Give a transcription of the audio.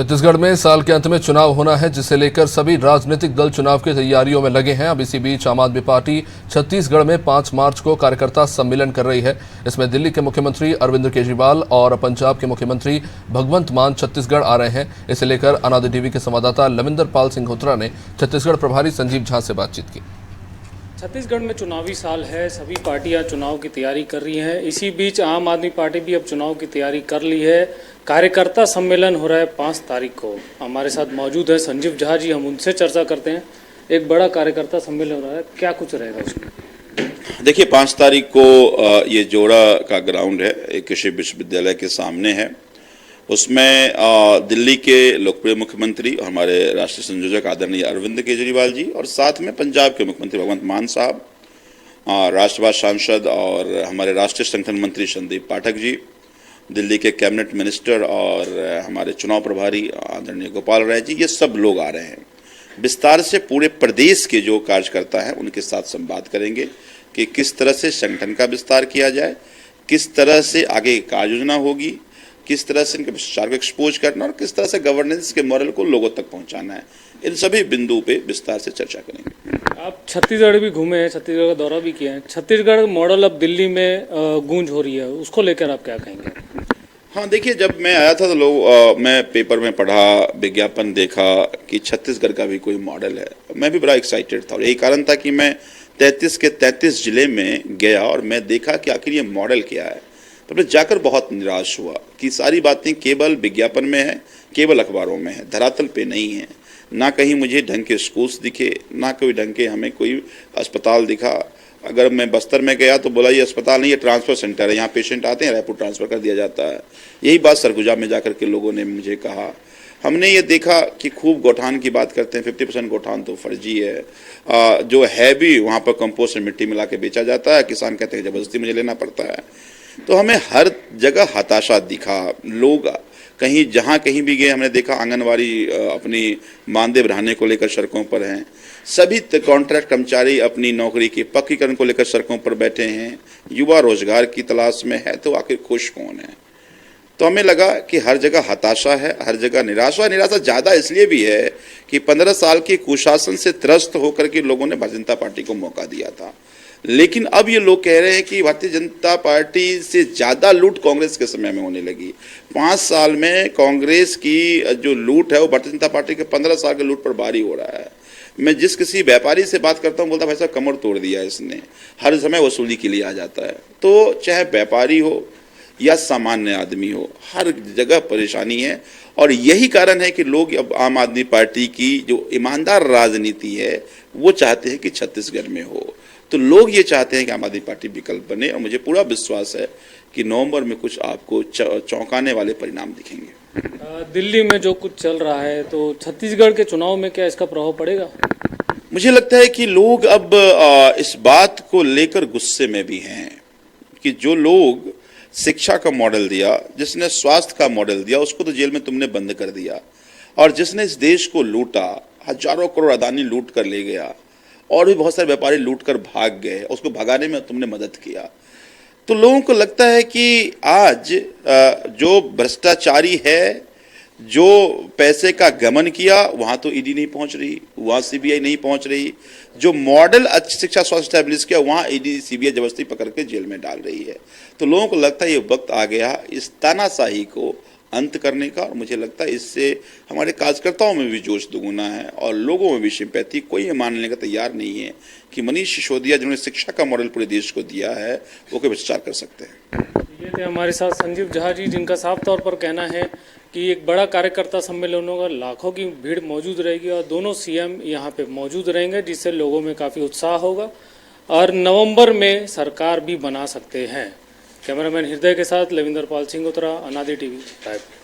छत्तीसगढ़ में साल के अंत में चुनाव होना है, जिसे लेकर सभी राजनीतिक दल चुनाव की तैयारियों में लगे हैं। अब इसी बीच आम आदमी पार्टी छत्तीसगढ़ में 5 मार्च को कार्यकर्ता सम्मेलन कर रही है। इसमें दिल्ली के मुख्यमंत्री अरविंद केजरीवाल और पंजाब के मुख्यमंत्री भगवंत मान छत्तीसगढ़ आ रहे हैं। इसे लेकर अनादि टीवी के संवाददाता लविंदर पाल सिंघोत्रा ने छत्तीसगढ़ प्रभारी संजीव झा से बातचीत की। छत्तीसगढ़ में चुनावी साल है, सभी पार्टियां चुनाव की तैयारी कर रही हैं। इसी बीच आम आदमी पार्टी भी अब चुनाव की तैयारी कर ली है। कार्यकर्ता सम्मेलन हो रहा है 5 तारीख को। हमारे साथ मौजूद है संजीव झा जी, हम उनसे चर्चा करते हैं। एक बड़ा कार्यकर्ता सम्मेलन हो रहा है, क्या कुछ रहेगा उसमें? देखिए, 5 तारीख को ये जोड़ा का ग्राउंड है, एक कृषि विश्वविद्यालय के सामने है। उसमें दिल्ली के लोकप्रिय मुख्यमंत्री और हमारे राष्ट्रीय संयोजक आदरणीय अरविंद केजरीवाल जी और साथ में पंजाब के मुख्यमंत्री भगवंत मान साहब, राष्ट्रवाद सांसद और हमारे राष्ट्रीय संगठन मंत्री संदीप पाठक जी, दिल्ली के कैबिनेट मिनिस्टर और हमारे चुनाव प्रभारी आदरणीय गोपाल राय जी, ये सब लोग आ रहे हैं। विस्तार से पूरे प्रदेश के जो कार्यकर्ता हैं उनके साथ संवाद करेंगे कि किस तरह से संगठन का विस्तार किया जाए, किस तरह से आगे कार्य योजना होगी, किस तरह से इनके भ्रष्टाचार को एक्सपोज करना और किस तरह से गवर्नेंस के मॉडल को लोगों तक पहुंचाना है। इन सभी बिंदु पे विस्तार से चर्चा करेंगे। आप छत्तीसगढ़ भी घूमे हैं, छत्तीसगढ़ का दौरा भी किया है। छत्तीसगढ़ मॉडल अब दिल्ली में गूंज हो रही है, उसको लेकर आप क्या कहेंगे? हाँ, देखिए, जब मैं आया था तो मैं पेपर में पढ़ा, विज्ञापन देखा कि छत्तीसगढ़ का भी कोई मॉडल है। मैं भी बड़ा एक्साइटेड था और यही कारण था कि मैं 33 के 33 जिले में गया और मैं देखा कि आखिर ये मॉडल क्या है। तो मैं जाकर बहुत निराश हुआ कि सारी बातें केवल विज्ञापन में है, केवल अखबारों में है, धरातल पे नहीं है। ना कहीं मुझे ढंग के स्कूल्स दिखे, ना कोई ढंग के हमें कोई अस्पताल दिखा। अगर मैं बस्तर में गया तो बोला ये अस्पताल नहीं, ये ट्रांसफ़र सेंटर है, यहाँ पेशेंट आते हैं, रायपुर ट्रांसफ़र कर दिया जाता है। यही बात सरगुजा में जाकर के लोगों ने मुझे कहा। हमने ये देखा कि खूब गौठान की बात करते हैं, 50% गौठान तो फर्जी है। जो है भी वहाँ पर कंपोस्ट मिट्टी मिला के बेचा जाता है, किसान कहते हैं ज़बरदस्ती मुझे लेना पड़ता है। तो हमें हर जगह हताशा दिखा। लोग कहीं जहाँ कहीं भी गए हमने देखा आंगनवाड़ी अपनी मानदेय बढ़ाने को लेकर सड़कों पर हैं। सभी कॉन्ट्रैक्ट कर्मचारी अपनी नौकरी के पक्कीकरण को लेकर सड़कों पर बैठे हैं। युवा रोजगार की तलाश में है, तो आखिर खुश कौन है? तो हमें लगा कि हर जगह हताशा है, हर जगह निराशा। निराशा ज़्यादा इसलिए भी है कि 15 साल के कुशासन से त्रस्त होकर के लोगों ने भारतीय जनता पार्टी को मौका दिया था। लेकिन अब ये लोग कह रहे हैं कि भारतीय जनता पार्टी से ज़्यादा लूट कांग्रेस के समय में होने लगी। 5 साल में कांग्रेस की जो लूट है वो भारतीय जनता पार्टी के 15 साल के लूट पर भारी हो रहा है। मैं जिस किसी व्यापारी से बात करता हूँ बोलता भाई साहब कमर तोड़ दिया इसने, हर समय वसूली के लिए आ जाता है। तो चाहे व्यापारी हो या सामान्य आदमी हो, हर जगह परेशानी है। और यही कारण है कि लोग अब आम आदमी पार्टी की जो ईमानदार राजनीति है वो चाहते हैं कि छत्तीसगढ़ में हो। तो लोग ये चाहते हैं कि आम आदमी पार्टी विकल्प बने और मुझे पूरा विश्वास है कि नवंबर में कुछ आपको चौंकाने वाले परिणाम दिखेंगे। दिल्ली में जो कुछ चल रहा है तो छत्तीसगढ़ के चुनाव में क्या इसका प्रभाव पड़ेगा? मुझे लगता है कि लोग अब इस बात को लेकर गुस्से में भी हैं कि जो लोग शिक्षा का मॉडल दिया, जिसने स्वास्थ्य का मॉडल दिया, उसको तो जेल में तुमने बंद कर दिया। और जिसने इस देश को लूटा, हजारों करोड़ अदानी लूट कर ले गया और भी बहुत सारे व्यापारी लूट कर भाग गए, उसको भगाने में तुमने मदद किया। तो लोगों को लगता है कि आज जो भ्रष्टाचारी है, जो पैसे का गमन किया, वहाँ तो ईडी नहीं पहुँच रही, वहाँ सीबीआई नहीं पहुँच रही। जो मॉडल अच्छी शिक्षा स्वास्थ्य स्टैब्लिश किया, वहाँ ईडी सीबीआई जबरदस्ती पकड़ के जेल में डाल रही है। तो लोगों को लगता है ये वक्त आ गया इस तानाशाही को अंत करने का। और मुझे लगता है इससे हमारे कार्यकर्ताओं में भी जोश दुगुना है और लोगों में भी सिंपैथी। कोई ये मानने का तैयार नहीं है कि मनीष सिसोदिया जिन्होंने शिक्षा का मॉडल पूरे देश को दिया है वो कोई भ्रष्टाचार कर सकते हैं। ये थे हमारे साथ संजीव झा जी, जिनका साफ तौर पर कहना है कि एक बड़ा कार्यकर्ता सम्मेलन होगा, लाखों की भीड़ मौजूद रहेगी और दोनों सीएम यहाँ पे मौजूद रहेंगे, जिससे लोगों में काफ़ी उत्साह होगा और नवंबर में सरकार भी बना सकते हैं। कैमरामैन हृदय के साथ लविंदर पाल सिंघोत्रा, अनादि टीवी, रायपुर।